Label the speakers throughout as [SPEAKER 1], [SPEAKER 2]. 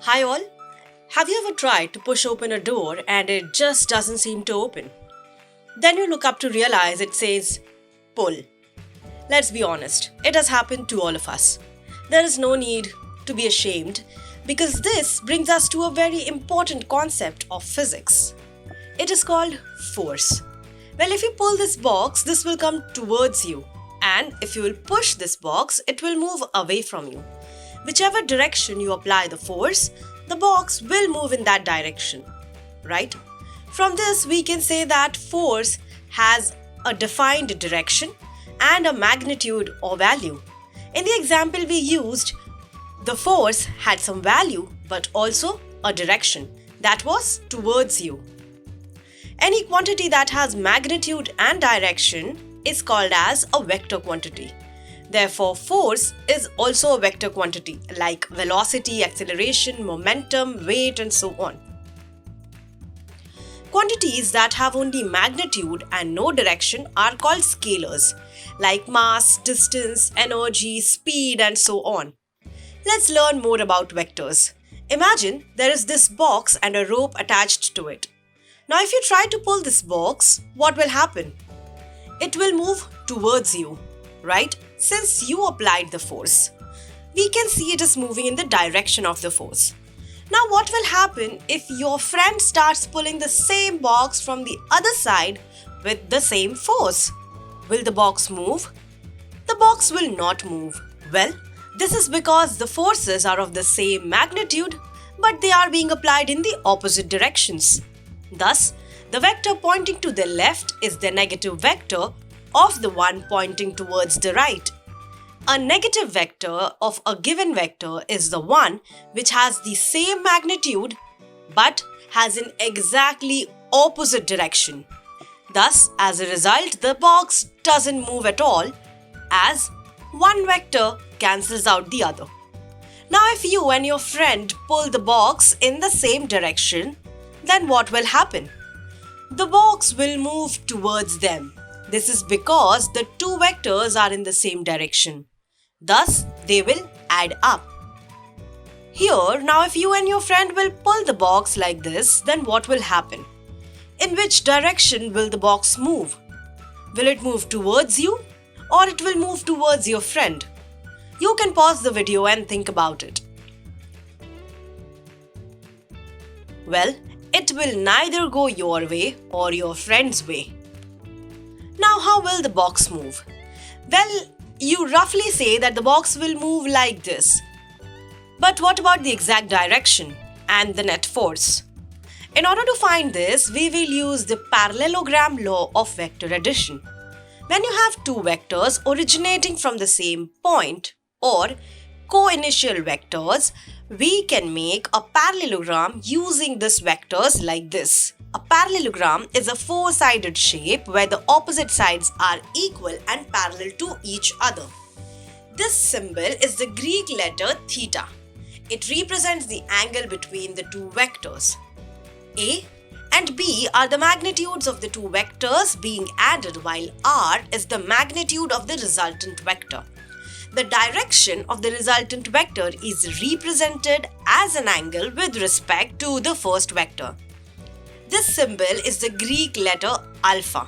[SPEAKER 1] Hi all. Have you ever tried to push open a door and it just doesn't seem to open? Then you look up to realize it says pull. Let's be honest, it has happened to all of us. There is no need to be ashamed because this brings us to a very important concept of physics. It is called force. Well, if you pull this box, this will come towards you, and if you will push this box, it will move away from you. Whichever direction you apply the force, the box will move in that direction, right? From this, we can say that force has a defined direction and a magnitude or value. In the example we used, the force had some value but also a direction that was towards you. Any quantity that has magnitude and direction is called as a vector quantity. Therefore, force is also a vector quantity like velocity, acceleration, momentum, weight, and so on. Quantities that have only magnitude and no direction are called scalars, like mass, distance, energy, speed, and so on. Let's learn more about vectors. Imagine there is this box and a rope attached to it. Now, if you try to pull this box, what will happen? It will move towards you, right? Since you applied the force. We can see it is moving in the direction of the force. Now, what will happen if your friend starts pulling the same box from the other side with the same force? Will the box move? The box will not move. Well, this is because the forces are of the same magnitude, but they are being applied in the opposite directions. Thus, the vector pointing to the left is the negative vector of the one pointing towards the right. A negative vector of a given vector is the one which has the same magnitude but has an exactly opposite direction. Thus, as a result, the box doesn't move at all as one vector cancels out the other. Now, if you and your friend pull the box in the same direction, then what will happen? The box will move towards them. This is because the two vectors are in the same direction. Thus, they will add up. Here, now if you and your friend will pull the box like this, then what will happen? In which direction will the box move? Will it move towards you or it will move towards your friend? You can pause the video and think about it. Well, it will neither go your way or your friend's way. Now, how will the box move? Well, you roughly say that the box will move like this. But what about the exact direction and the net force? In order to find this, we will use the parallelogram law of vector addition. When you have two vectors originating from the same point or co-initial vectors, we can make a parallelogram using these vectors like this. A parallelogram is a four-sided shape where the opposite sides are equal and parallel to each other. This symbol is the Greek letter theta. It represents the angle between the two vectors. A and B are the magnitudes of the two vectors being added, while R is the magnitude of the resultant vector. The direction of the resultant vector is represented as an angle with respect to the first vector. This symbol is the Greek letter alpha.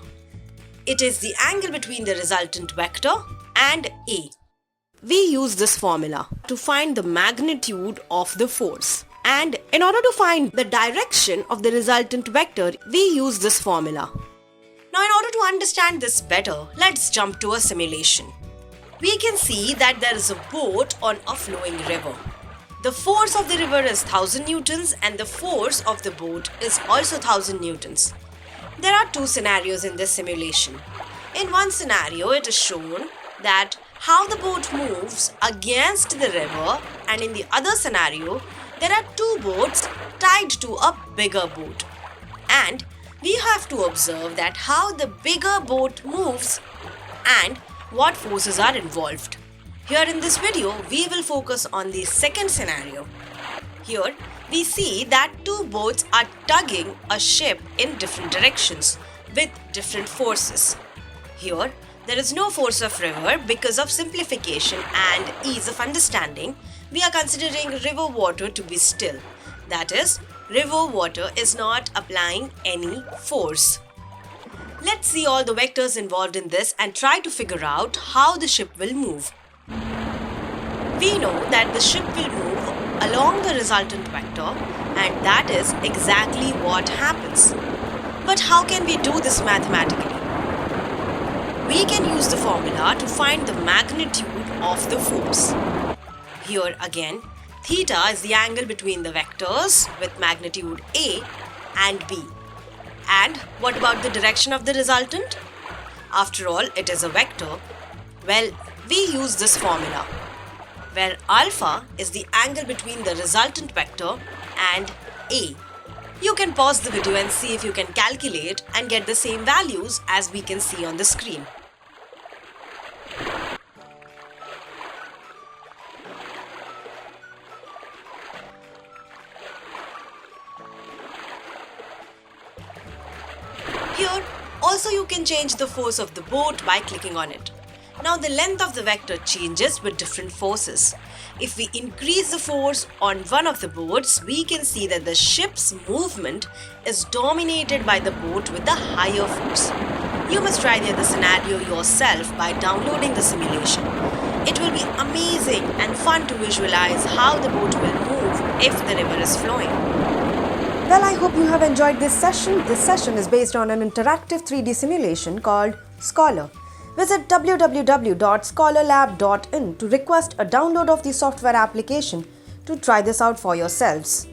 [SPEAKER 1] It is the angle between the resultant vector and A. We use this formula to find the magnitude of the force. And in order to find the direction of the resultant vector, we use this formula. Now, in order to understand this better, let's jump to a simulation. We can see that there is a boat on a flowing river. The force of the river is 1000 newtons and the force of the boat is also 1000 newtons. There are two scenarios in this simulation. In one scenario, it is shown that how the boat moves against the river, and in the other scenario, there are two boats tied to a bigger boat. And we have to observe that how the bigger boat moves and what forces are involved. Here in this video, we will focus on the second scenario. Here, we see that two boats are tugging a ship in different directions with different forces. Here, there is no force of river because of simplification and ease of understanding. we are considering river water to be still. That is, river water is not applying any force. Let's see all the vectors involved in this and try to figure out how the ship will move. We know that the ship will move along the resultant vector, and that is exactly what happens. But how can we do this mathematically? We can use the formula to find the magnitude of the force. Here again, theta is the angle between the vectors with magnitude A and B. And what about the direction of the resultant? After all, it is a vector. Well, we use this formula, where alpha is the angle between the resultant vector and A. You can pause the video and see if you can calculate and get the same values as we can see on the screen. Here, also you can change the force of the boat by clicking on it. Now the length of the vector changes with different forces. If we increase the force on one of the boats, we can see that the ship's movement is dominated by the boat with the higher force. You must try the other scenario yourself by downloading the simulation. It will be amazing and fun to visualize how the boat will move if the river is flowing.
[SPEAKER 2] Well, I hope you have enjoyed this session. This session is based on an interactive 3D simulation called Scholar. Visit www.scholarlab.in to request a download of the software application to try this out for yourselves.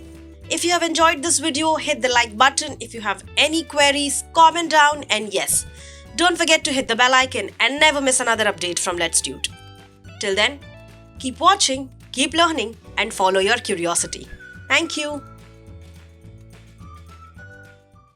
[SPEAKER 1] If you have enjoyed this video, hit the like button. If you have any queries, comment down, and yes, don't forget to hit the bell icon and never miss another update from Let's Dude. Till then, keep watching, keep learning, and follow your curiosity. Thank you.